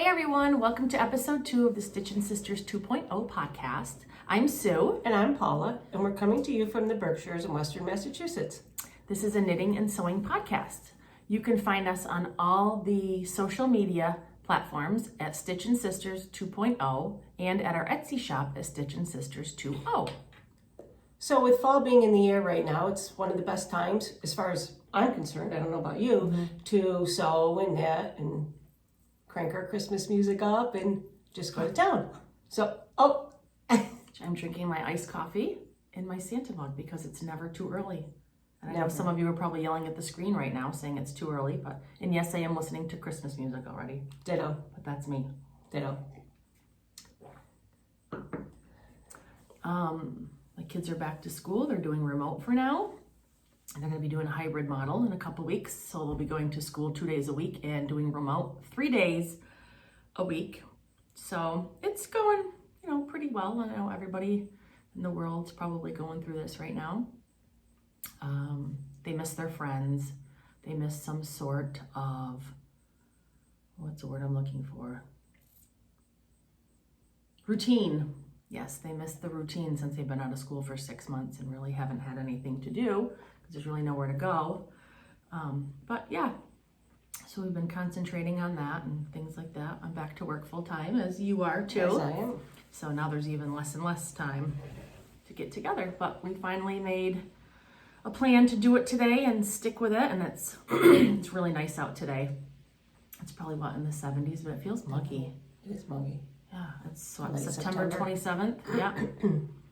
everyone, welcome to episode 2 of the Stitchin' Sisters 2.0 podcast. I'm Sue. And I'm Paula, and we're coming to you from the Berkshires in Western Massachusetts. This is a knitting and sewing podcast. You can find us on all the social media platforms at StitchinSisters2.0 and at our Etsy shop at StitchinSisters2.0. So with fall being in the air right now, it's one of the best times, as far as I'm concerned, I don't know about you, to sew and knit and crank our Christmas music up and just go to town. So, I'm drinking my iced coffee in my Santa mug because it's never too early. And I know some of you are probably yelling at the screen right now saying it's too early, and yes, I am listening to Christmas music already. Ditto. But that's me. Ditto. My kids are back to school. They're doing remote for now. And they're going to be doing a hybrid model in a couple weeks. So they'll be going to school 2 days a week and doing remote 3 days a week. So it's going, pretty well. I know everybody in the world's probably going through this right now. They miss their friends. They miss some sort of, what's the word I'm looking for? Routine. Yes, they miss the routine since they've been out of school for 6 months and really haven't had anything to do because there's really nowhere to go. But yeah, so we've been concentrating on that and things like that. I'm back to work full time, as you are too. Yes, I am. So now there's even less and less time to get together. But we finally made a plan to do it today and stick with it. And it's it's really nice out today. It's probably in the 70s, but it feels muggy. It is muggy. Yeah, it's September 27th. Yeah.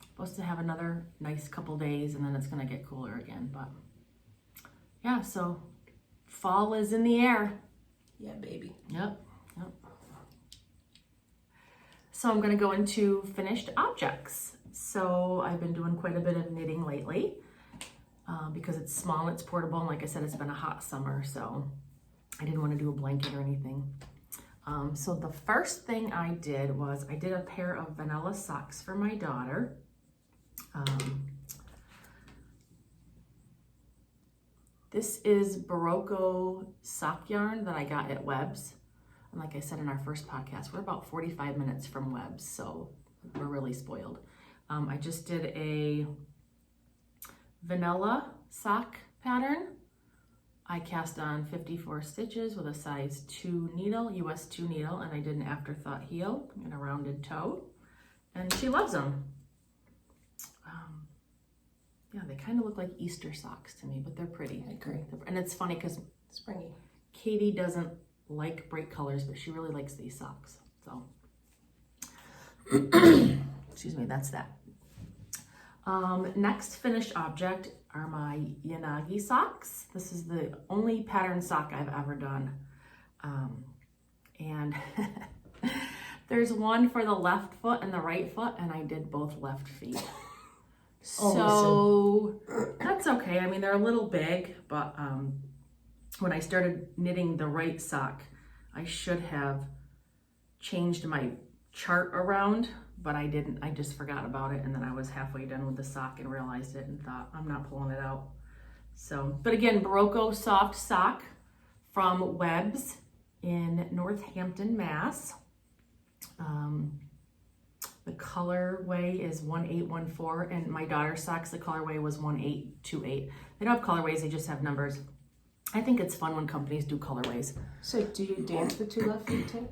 Supposed to have another nice couple days and then it's going to get cooler again. But yeah, so fall is in the air. Yeah, baby. Yep. So I'm going to go into finished objects. So I've been doing quite a bit of knitting lately because it's small, it's portable, and like I said, it's been a hot summer, so I didn't want to do a blanket or anything. So the first thing I did was I did a pair of vanilla socks for my daughter. This is Berroco sock yarn that I got at Webb's. And like I said in our first podcast, we're about 45 minutes from Webb's, so we're really spoiled. I just did a vanilla sock pattern. I cast on 54 stitches with a size 2 needle, US 2 needle, and I did an afterthought heel and a rounded toe. And she loves them. Yeah, they kind of look like Easter socks to me, but they're pretty. I agree. And it's funny because Springy. Katie doesn't like bright colors, but she really likes these socks. So, excuse me, that's that. Next finished object are my Yanagi socks. This is the only pattern sock I've ever done. And there's one for the left foot and the right foot, and I did both left feet. So that's okay. I mean, they're a little big, but when I started knitting the right sock, I should have changed my chart around, but I didn't. I just forgot about it, and then I was halfway done with the sock and realized it and thought, I'm not pulling it out. So, but again, Berroco soft sock from Webb's in Northampton, Mass. The colorway is 1814, and my daughter's socks, the colorway was 1828. They don't have colorways, they just have numbers. I think it's fun when companies do colorways. So do you dance with 2 left feet too?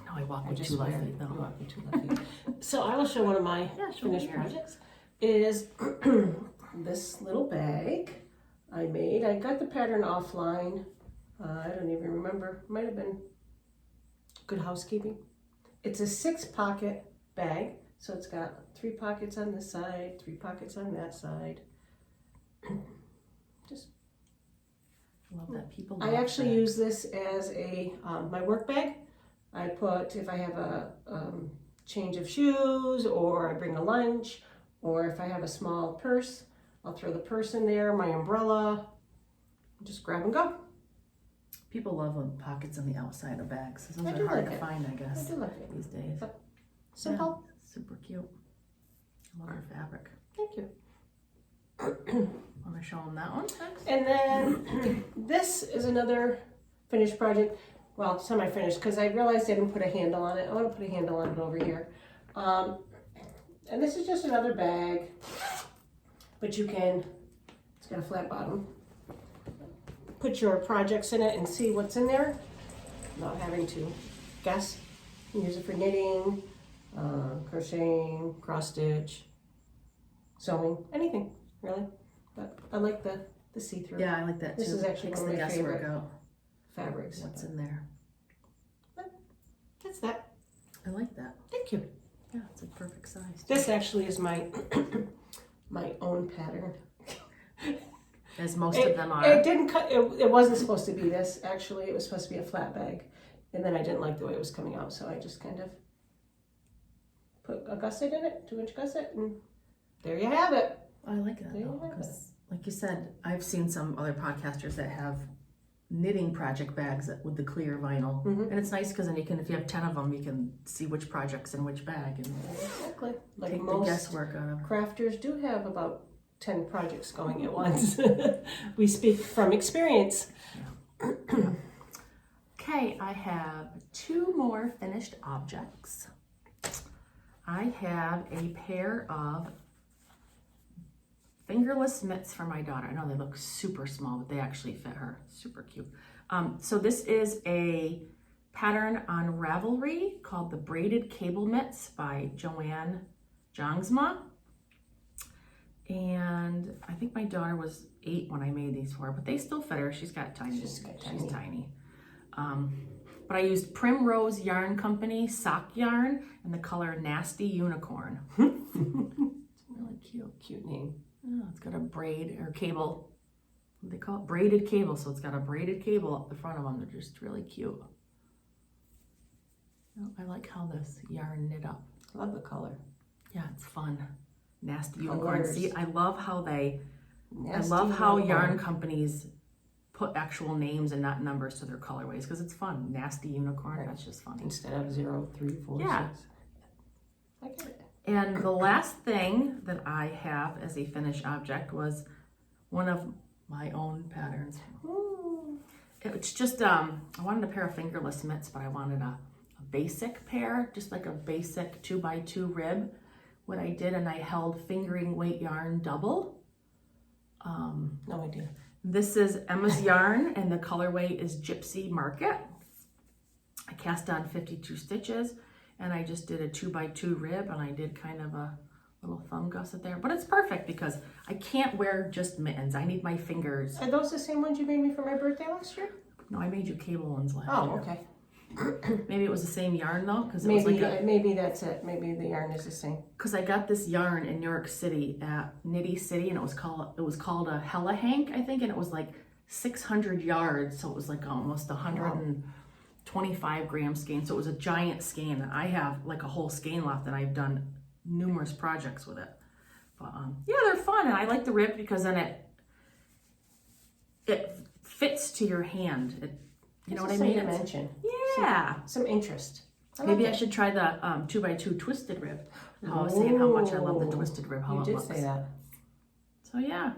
No, I walk with 2 left feet though. You walk with 2 left feet. So I will show one of my finished projects. Is this little bag I made. I got the pattern offline. I don't even remember. Might have been Good Housekeeping. It's a 6-pocket bag. So it's got 3 pockets on this side, 3 pockets on that side. Just love that. People I actually use this as a my work bag. I put, if I have a change of shoes, or I bring a lunch, or if I have a small purse, I'll throw the purse in there, my umbrella, just grab and go. People love pockets on the outside of bags. Those are hard to find, I guess, I do like it these days. Simple. Yeah, super cute. I love her fabric. Thank you. Want to show them that one next? And then this is another finished project. well, semi-finished, because I realized I didn't put a handle on it. I want to put a handle on it over here. And this is just another bag, but you can, it's got a flat bottom, put your projects in it and see what's in there without having to guess. You can use it for knitting, crocheting, cross stitch, sewing, anything really. But I like the see-through. Yeah, I like that too. This is actually one of my favorite out. fabrics. What's in there? But that's that. I like that. Thank you. Yeah, it's a perfect size. This actually is my my own pattern. As most of them are. It didn't cut. It wasn't supposed to be this. Actually, it was supposed to be a flat bag, and then I didn't like the way it was coming out, so I just kind of put a gusset in it, 2-inch gusset, and there you have it. I like that though, because like you said, I've seen some other podcasters that have knitting project bags with the clear vinyl, and it's nice because then you can, if you have 10 of them, you can see which project's in which bag and Exactly. Like take most the guesswork out of it. crafters do have about 10 projects going at once. We speak from experience. Okay, I have 2 more finished objects. I have a pair of fingerless mitts for my daughter. I know they look super small, but they actually fit her. Super cute. So this is a pattern on Ravelry called the Braided Cable Mitts by Joanne Jongsma. And I think my daughter was 8 when I made these for her, but they still fit her. She's got tiny. She's tiny. But I used Primrose Yarn Company sock yarn in the color Nasty Unicorn. It's really cute. Cute name. Oh, it's got a braid or cable. What do they call it? Braided cable. So it's got a braided cable up the front of them. They're just really cute. Oh, I like how this yarn knit up. Love the color. Yeah, it's fun. Nasty Unicorn. See, I love how Nasty I love how Unicorn. yarn companies put actual names and not numbers to their colorways because it's fun. Nasty Unicorn. Right. That's just funny. Instead of 0, 3, 4, Yeah. 6. I get it. And the last thing that I have as a finished object was one of my own patterns. Ooh. It's just, I wanted a pair of fingerless mitts, but I wanted a basic pair, just like a basic 2x2 rib. What I did, and I held fingering weight yarn double. No idea. This is Emma's yarn, and the colorway is Gypsy Market. I cast on 52 stitches. And I just did a 2x2 rib, and I did kind of a little thumb gusset there. But it's perfect because I can't wear just mittens. I need my fingers. Are those the same ones you made me for my birthday last year? No, I made you cable ones last Oh, year. okay. Maybe it was the same yarn though, because it was like Maybe that's it. Maybe the yarn is the same. because I got this yarn in New York City at Nitty City, and it was called a Hella Hank, I think, and it was like 600 yards, so it was like almost 125 gram skein, so it was a giant skein. I have like a whole skein left, and I've done numerous projects with it. But yeah, they're fun, and I like the rib because then it fits to your hand. You know what I mean? Dimension. Yeah. Some interest. Maybe I should try the 2x2 twisted rib. I was saying how much I love the twisted rib, how You it did looks. say that. So yeah,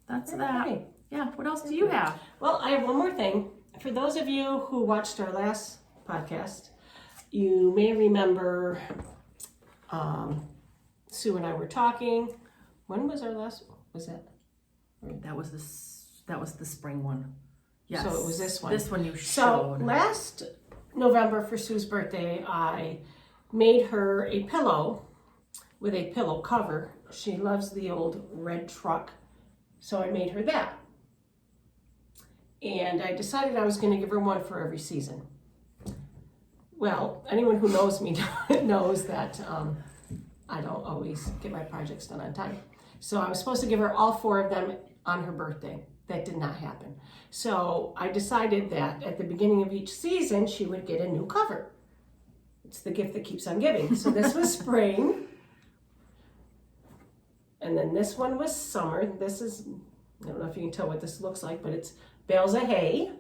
that's Very that. funny. Yeah, what else do you have? Well, I have one more thing. For those of you who watched our last podcast, you may remember Sue and I were talking. When was our last? Was that? That was the spring one. Yes. So it was this one. This one you So showed. last November for Sue's birthday, I made her a pillow with a pillow cover. She loves the old red truck, so I made her that. And I decided I was going to give her one for every season. Well, anyone who knows me knows that I don't always get my projects done on time. So I was supposed to give her all 4 of them on her birthday. That did not happen. So I decided that at the beginning of each season, she would get a new cover. It's the gift that keeps on giving. So this was spring. And then this one was summer. This is, I don't know if you can tell what this looks like, but it's bales of hay.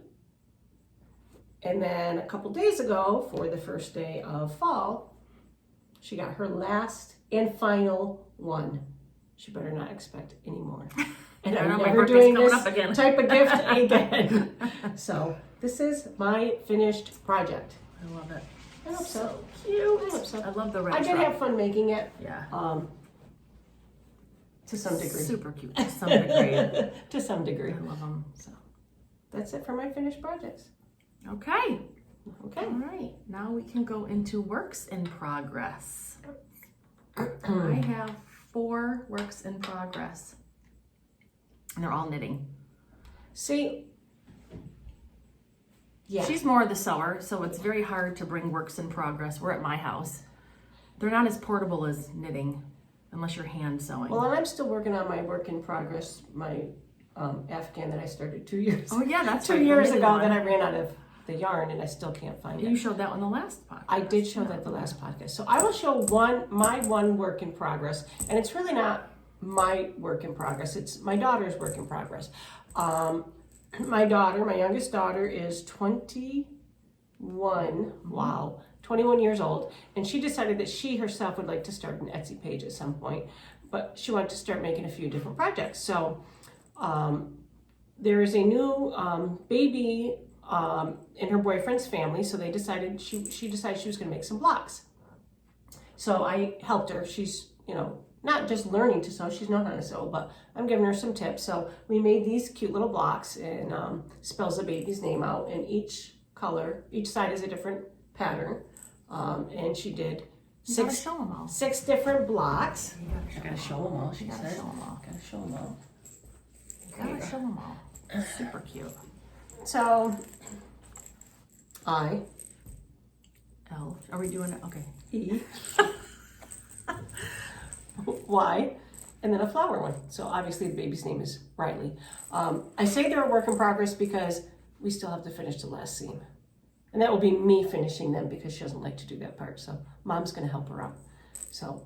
And then a couple days ago, for the first day of fall, she got her last and final one. She better not expect any more. And I'm never doing this type of gift again. So This is my finished project. I love it. I hope so. Cute. I hope so. I love the red I did truck. have fun making it. Yeah. To some degree. Super cute to some degree. To some degree. I love them. So. That's it for my finished projects. Okay. Okay. All right. Now we can go into works in progress. I have 4 works in progress. And they're all knitting. See, yeah. She's more the sewer, so it's very hard to bring works in progress. We're at my house. They're not as portable as knitting, unless you're hand sewing. Well, and I'm still working on my work in progress, my Afghan that I started 2 years. Oh yeah, that's 2 right, years the ago. knitting Then I one. ran out of the yarn, and I still can't find You it. showed that on the last podcast. I did show that the last podcast. So I will show my one work in progress, and it's really not my work in progress. It's my daughter's work in progress. My youngest daughter is 21. Wow, 21 years old, and she decided that she herself would like to start an Etsy page at some point, but she wanted to start making a few different projects. So there is a new baby in her boyfriend's family, so they decided she decided she was going to make some blocks. So I helped her. She's not just learning to sew, she's known how to sew, but I'm giving her some tips. So we made these cute little blocks, and spells the baby's name out, and each side is a different pattern. And she did six different blocks. I gotta show them all. She Gotta said. show them all. Gotta show them all. Gotta show them all. Super cute. So I L. Are we doing it? Okay. E Y, and then a flower one. So obviously the baby's name is Riley. I say they're a work in progress because we still have to finish the last seam. And that will be me finishing them because she doesn't like to do that part. So Mom's going to help her out. So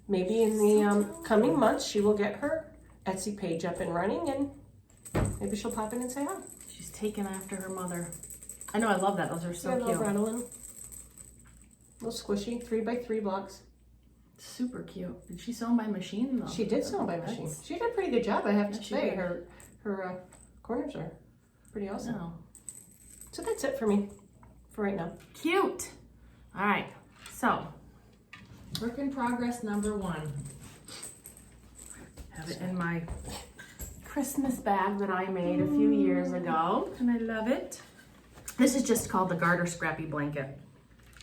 maybe in the coming months she will get her Etsy page up and running, and maybe she'll pop in and say hi. She's taken after her mother. I know, I love that. Those are so cute. Rattling. Little squishy 3x3 blocks. Super cute. Did she sew them by machine though? She did sew by machine. She did a pretty good job, I have to She say. did. Her corners are pretty awesome. No. So that's it for me for right now. Cute. All right. So, work in progress number 1. Have it in my Christmas bag that I made a few years ago, and I love it. This is just called the Garter Scrappy Blanket.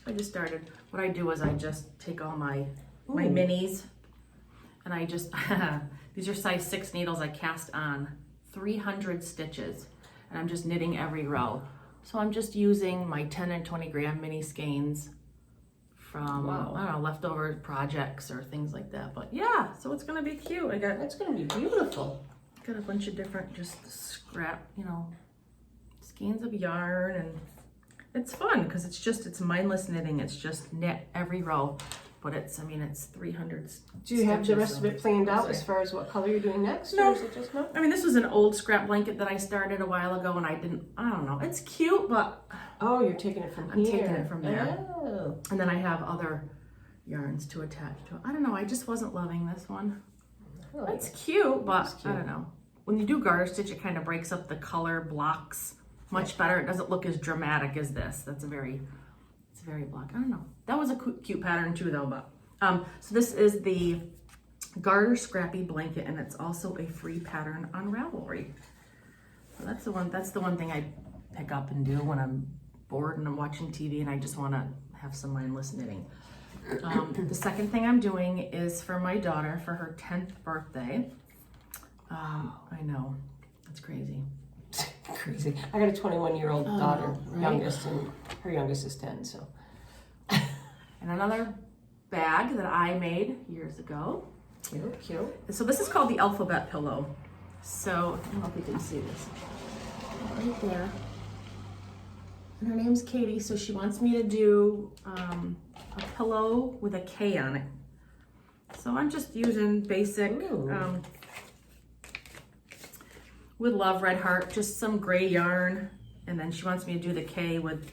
I just started. What I do is I just take all my minis, and I just these are size 6 needles. I cast on 300 stitches, and I'm just knitting every row. So I'm just using my 10 and 20 gram mini skeins from I don't know, leftover projects or things like that. But yeah, so it's gonna be cute. That's gonna be beautiful. Got a bunch of different just scrap, skeins of yarn, and it's fun because it's mindless knitting. It's just knit every row, but it's 300 Do you have the stitches, rest of it planned out as far as what color you're doing next? No. Or is it just no? This was an old scrap blanket that I started a while ago, and I don't know. It's cute, but Oh, you're taking it from I'm here. taking it from there. Oh. And then I have other yarns to attach to it. I don't know. I just wasn't loving this one. I like It's it. cute, but It's cute. I don't know. When you do garter stitch, it kind of breaks up the color blocks much better. It doesn't look as dramatic as this. It's very black. I don't know. That was a cute pattern too, though. But so this is the Garter Scrappy Blanket, and it's also a free pattern on Ravelry. So that's the one thing I pick up and do when I'm bored and I'm watching TV and I just want to have some mindless knitting. The second thing I'm doing is for my daughter for her 10th birthday. I know, it's crazy. Crazy. I got a 21-year-old daughter, right? youngest, and her youngest is 10. So. And another bag that I made years ago. Cute, cute. So this is called the alphabet pillow. So I don't know if you can see this right there. And her name's Katie, so she wants me to do a pillow with a K on it. So I'm just using basic with Love Red Heart, just some gray yarn, and then she wants me to do the K with,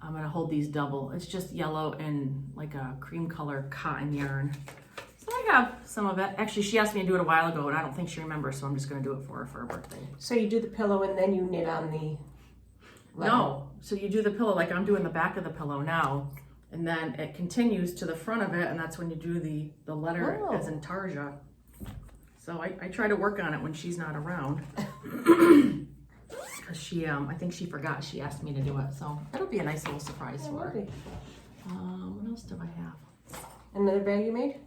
I'm gonna hold these double. It's just yellow and like a cream color cotton yarn. So I have some of it. Actually, she asked me to do it a while ago, and I don't think she remembers, so I'm just going to do it for her birthday. So you do the pillow and then you knit on the leather. No, so you do the pillow like I'm doing the back of the pillow now, and then it continues to the front of it, and that's when you do the letter as in Tarja. So I try to work on it when she's not around. Because she, I think she forgot she asked me to do it, so it'll be a nice little surprise for her. What else do I have? Another bag you made?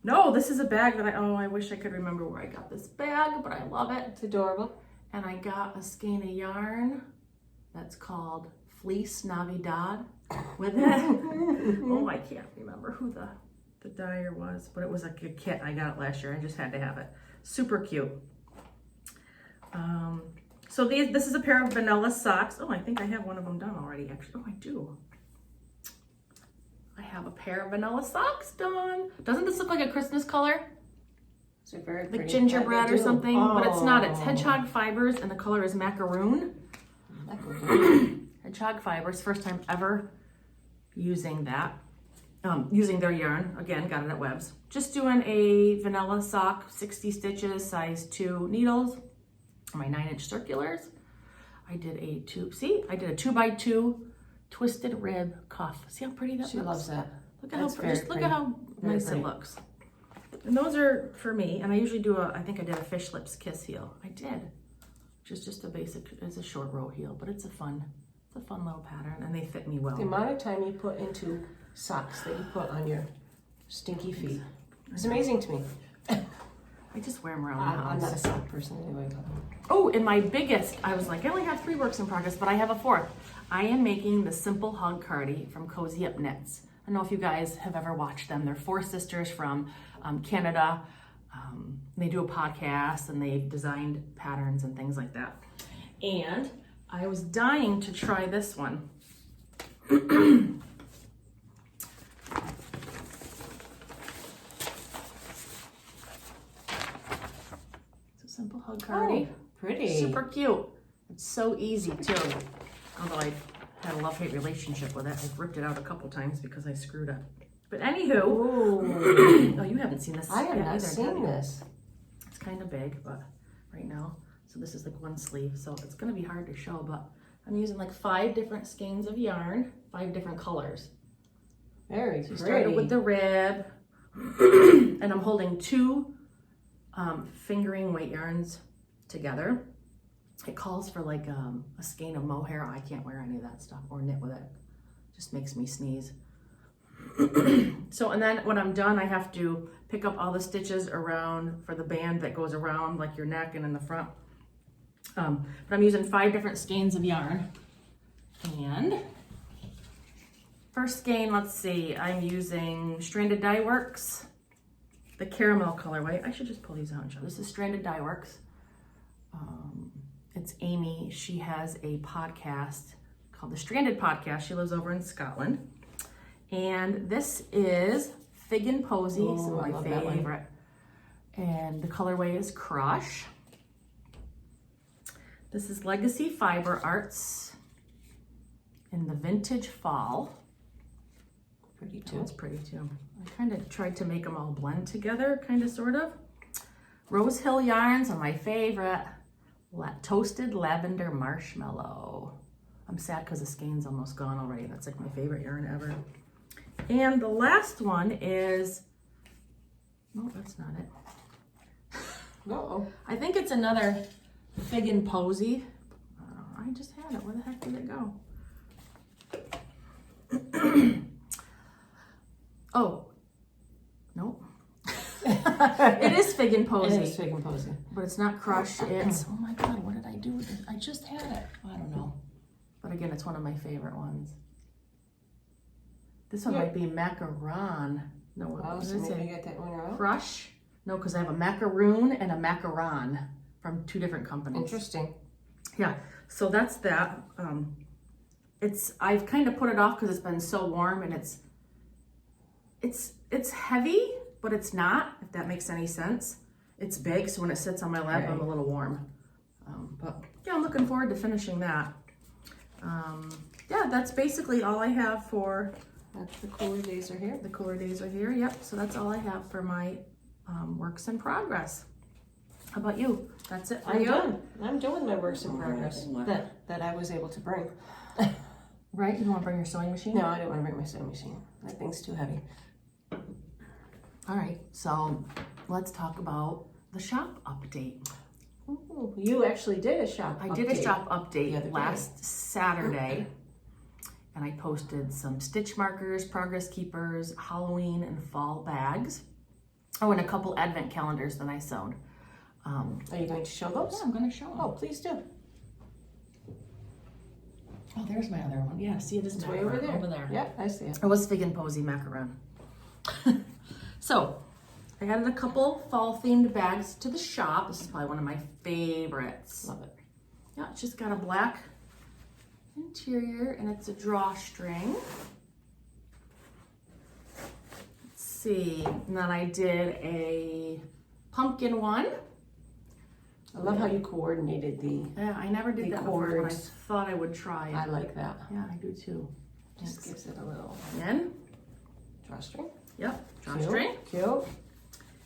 No, this is a bag that I wish I could remember where I got this bag, but I love it. It's adorable. And I got a skein of yarn that's called Fleece Navidad with it. Oh, I can't remember who the dyer was, but it was like a kit. I got it last year. I just had to have it. Super cute. So this is a pair of vanilla socks. Oh, I think I have one of them done already, actually. Oh, I do. I have a pair of vanilla socks done. Doesn't this look like a Christmas color? It's a very like gingerbread or something, but it's not. It's hedgehog fibers, and the color is macaroon. Hedgehog fibers. First time ever using that. Using their yarn. Again, got it at Webb's. Just doing a vanilla sock, 60 stitches, size 2 needles. My 9-inch circulars. I did a 2x2 twisted rib cuff. See how pretty that looks? She loves that. Look at how nice it looks. And those are for me, and I usually do I think I did a fish lips kiss heel. I did, which is just a basic, it's a short row heel, but it's a fun little pattern, and they fit me well. The amount of time you put into socks that you put on your stinky feet is amazing to me. I just wear them around the house. I'm not a sock person anyway. Oh, and my biggest, I was like, I only have 3 works in progress, but I have a 4th. I am making the Simple Hug Cardi from Cozy Up Knits. I don't know if you guys have ever watched them. They're 4 sisters from Canada. They do a podcast, and they've designed patterns and things like that. And I was dying to try this one. Simple Hug Cardi. Oh, pretty. Super cute. It's so easy too. Although I had a love-hate relationship with it. I've ripped it out a couple times because I screwed up. But anywho, oh, you haven't seen this. I have not seen this. It's kind of big, but right now. So this is like one sleeve. So it's going to be hard to show, but I'm using like 5 different skeins of yarn, 5 different colors. Very pretty. Started with the rib, and I'm holding 2 fingering weight yarns together. It calls for like a skein of mohair. I can't wear any of that stuff or knit with it. Just makes me sneeze. So, and then when I'm done, I have to pick up all the stitches around for the band that goes around like your neck and in the front. But I'm using 5 different skeins of yarn. And first skein, let's see, I'm using Stranded Dye Works. The caramel colorway. I should just pull these out and show. This is Stranded Dye Works. It's Amy. She has a podcast called the Stranded Podcast. She lives over in Scotland. And this is Fig and Posy, some of my favorite. And the colorway is Crush. This is Legacy Fiber Artz in the Vintage Fall. Pretty too. It's pretty too. I kind of tried to make them all blend together, kind of, sort of. Rosehill yarns are my favorite. Toasted Lavender Marshmallow. I'm sad because the skein's almost gone already. That's like my favorite yarn ever. And the last one is, no, that's not it. Uh-oh. I think it's another Fig and Posy. I just had it. Where the heck did it go? Oh, nope. It is Fig and Posy. It is Fig and Posy. But it's not Crush. It's, oh my God, what did I do with it? I just had it. I don't know. But again, it's one of my favorite ones. This one might be Macaron. No, what so is maybe it? you got that one wrong? Crush? No, because I have a macaroon and a macaron from 2 different companies. Interesting. Yeah, so that's that. I've kind of put it off because it's been so warm, and it's heavy, but it's not, if that makes any sense. It's big, so when it sits on my lap, I'm a little warm. But yeah, I'm looking forward to finishing that. Yeah, that's basically all I have for The cooler days are here. The cooler days are here, yep. So that's all I have for my works in progress. How about you? That's it for you? I'm doing my works in progress that I was able to bring. Right, you don't want to bring your sewing machine? No, I don't want to bring my sewing machine. That thing's too heavy. All right, so let's talk about the shop update. Ooh, you actually did a shop update. I did a shop update the other day. last Saturday, and I posted some stitch markers, progress keepers, Halloween and fall bags. Oh, and a couple advent calendars that I sewed. Are you going to show those? Yeah, I'm going to show them. Oh, please do. Oh, there's my other one. Yeah, see it is It's way over there. Over there. Yep, I see it. It was Fig and Posy macaron. So, I added a couple fall themed bags to the shop. This is probably one of my favorites. Love it. Yeah, it's just got a black interior and it's a drawstring. Let's see, and then I did a pumpkin one. I love how you coordinated the. Yeah, I never did that before, but I cords. thought I would try it. I like that. Yeah, I do too. Just gives it a little Again, drawstring. yep, drawstring. Cute.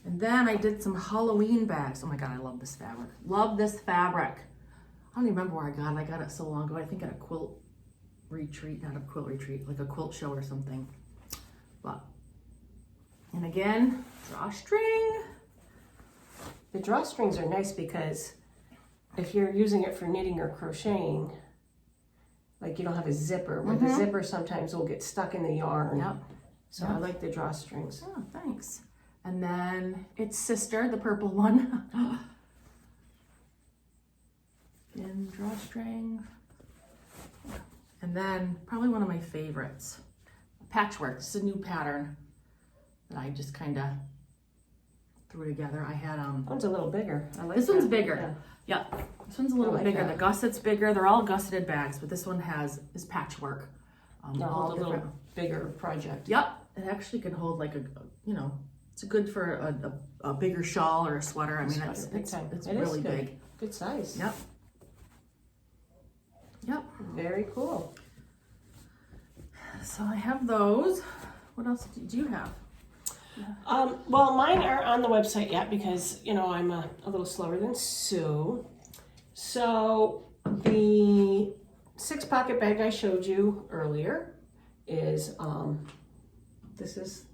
And then I did some Halloween bags. Oh my God, I love this fabric. Love this fabric. I don't even remember where I got it. I got it so long ago. I think at a quilt retreat, not a quilt retreat, like a quilt show or something. But, and again, drawstring. The drawstrings are nice because if you're using it for knitting or crocheting, like you don't have a zipper, where the zipper sometimes will get stuck in the yarn. Yep. So I like the drawstrings. Oh, thanks. And then its sister, the purple one. And drawstring. And then probably one of my favorites, patchwork. This is a new pattern that I just kind of threw together. I had One's a little bigger. I like this one's that. bigger. Yeah. This one's a little I bit like bigger. that. The gusset's bigger. They're all gusseted bags, but this one is patchwork. Yeah, all hold a little bigger project. Yep. It actually can hold like it's good for a bigger shawl or a sweater. I mean, it's It is really good. big. Good size. Yep. Yep. Very cool. So I have those. What else do you have? Well, mine are on the website yet because, I'm a little slower than Sue. So the 6-pocket bag I showed you earlier is, this is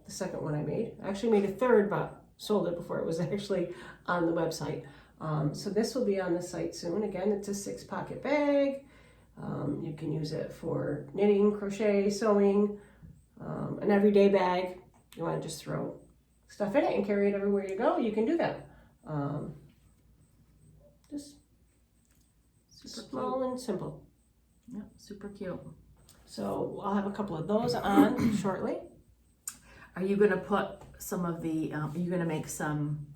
the second one I made. I actually made a third, but sold it before it was actually on the website. So this will be on the site soon. Again, it's a 6-pocket bag. You can use it for knitting, crochet, sewing, an everyday bag. You want to just throw stuff in it and carry it everywhere you go, you can do that. Just Super small and simple. Yep, super cute. So I'll have a couple of those on shortly. Are you gonna put some of the? Are you gonna make some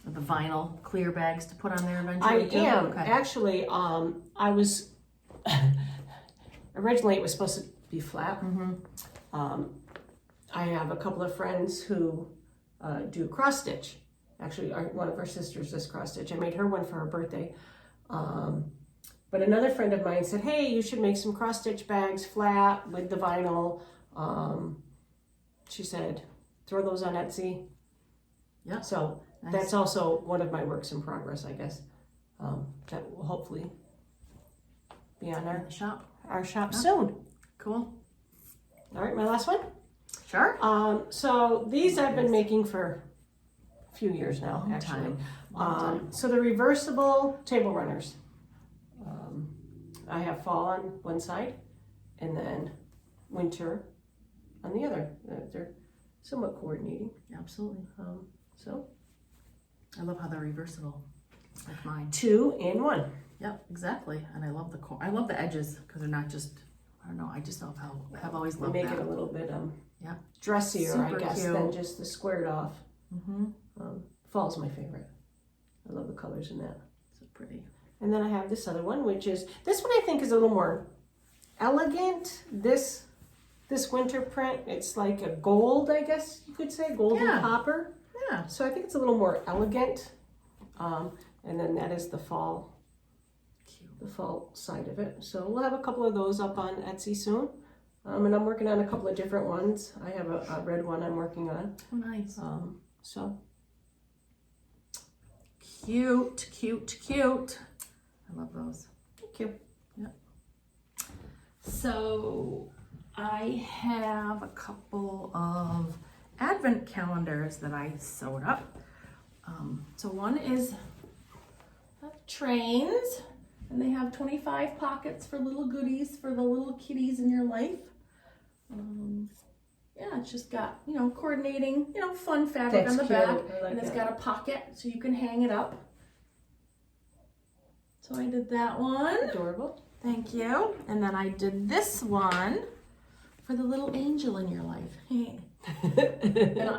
of the vinyl clear bags to put on there eventually? I am actually. I was originally it was supposed to be flat. I have a couple of friends who do cross stitch. Actually, one of our sisters does cross stitch. I made her one for her birthday. But another friend of mine said, hey, you should make some cross stitch bags flat with the vinyl. She said, throw those on Etsy. Yeah. So Nice. that's also one of my works in progress, I guess. That will hopefully be on in the shop. our shop soon. Cool. All right, my last one. Sure. So these I've been making for a few years now, actually. So the reversible table runners. I have fall on one side and then winter on the other. They're somewhat coordinating. Absolutely. So I love how they're reversible, like mine. 2 in 1. Yep, exactly. And I love I love the edges because they're not just. I don't know. I just love how I've always They loved make that. it a little bit Yeah. dressier, Super I guess, cute. than just the squared off. Mm-hmm. Fall's my favorite. I love the colors in that. So pretty. And then I have this other one, which is, this one I think is a little more elegant. This winter print, it's like a gold, I guess you could say, golden copper. Yeah. So I think it's a little more elegant. And then that is the fall, Cute. the fall side of it. So we'll have a couple of those up on Etsy soon. And I'm working on a couple of different ones. I have a red one I'm working on. Oh, nice. So cute, cute, cute. I love those. thank you. Yep. So I have a couple of advent calendars that I sewed up. So one is trains, and they have 25 pockets for little goodies for the little kitties in your life. Yeah, it's just got, you know, coordinating, you know, fun fabric That's on the cute. back, I like and it's that. got a pocket so you can hang it up. So I did that one. Adorable. Thank you. And then I did this one for the little angel in your life. And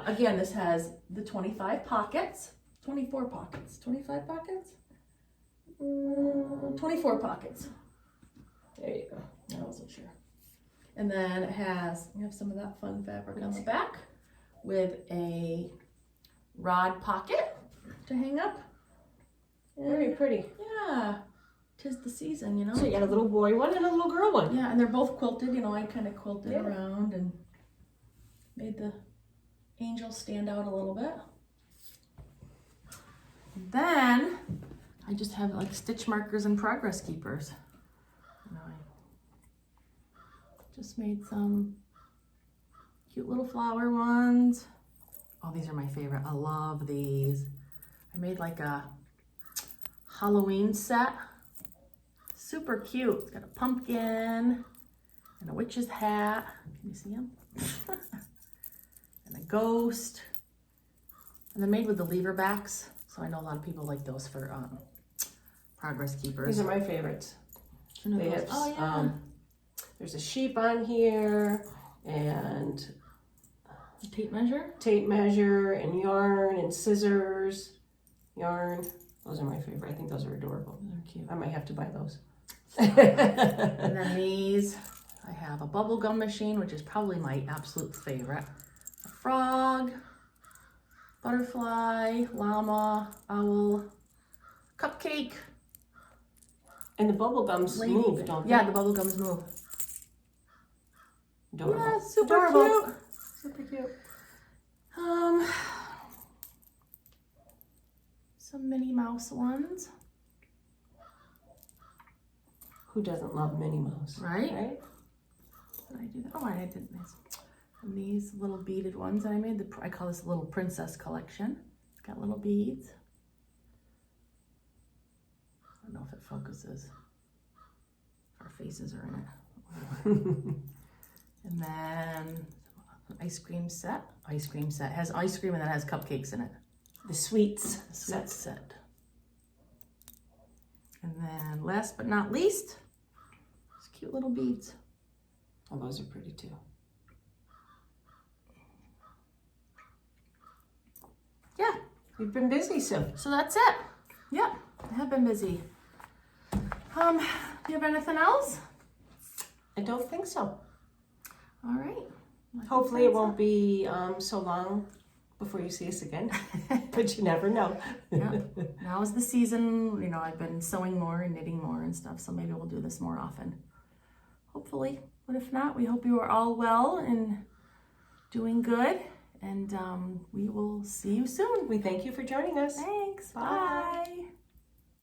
again, this has the 25 pockets, 24 pockets, 25 pockets, 24 pockets. There you go. I wasn't sure. And then it has, you have some of that fun fabric on the back with a rod pocket to hang up. Very pretty. Yeah, 'tis the season, you know. So you got a little boy one and a little girl one. Yeah, and they're both quilted. You know, I kind of quilted Yeah. around and made the angel stand out a little bit. Then I just have like stitch markers and progress keepers. You know, I just made some cute little flower ones. Oh, these are my favorite. I love these. I made like a Halloween set. Super cute. It's got a pumpkin and a witch's hat. Can you see him? And a ghost. And they're made with the lever backs. So I know a lot of people like those for progress keepers. These are my favorites. They have, oh yeah. There's a sheep on here and A tape measure. tape measure and yarn and scissors. Yarn. Those are my favorite. I think those are adorable. They're cute. I might have to buy those. And then these, I have a bubble gum machine, which is probably my absolute favorite. A frog, butterfly, llama, owl, cupcake. And the bubble gums move, don't they? Yeah, the bubble gums move. Adorable. Yeah, super Adorable. cute. Super cute. Some Minnie Mouse ones. Who doesn't love Minnie Mouse? Right? Right? Did I do that? Oh, I did this. And these little beaded ones that I made. I call this a little princess collection. It's got little beads. I don't know if it focuses. If our faces are in it. And then an ice cream set. Ice cream set. It has ice cream and then it has cupcakes in it. The sweets. The sweet set. And then last but not least, these cute little beads. Oh, those are pretty too. Yeah. You've been busy, so. So that's it. Yep, I have been busy. Do you have anything else? I don't think so. All right. Hopefully it won't be so long before you see us again, but you never know. Yeah. Now is the season. You know, I've been sewing more and knitting more and stuff, so maybe we'll do this more often. Hopefully. But if not, we hope you are all well and doing good. And we will see you soon. We thank you for joining us. Thanks. Bye. Bye.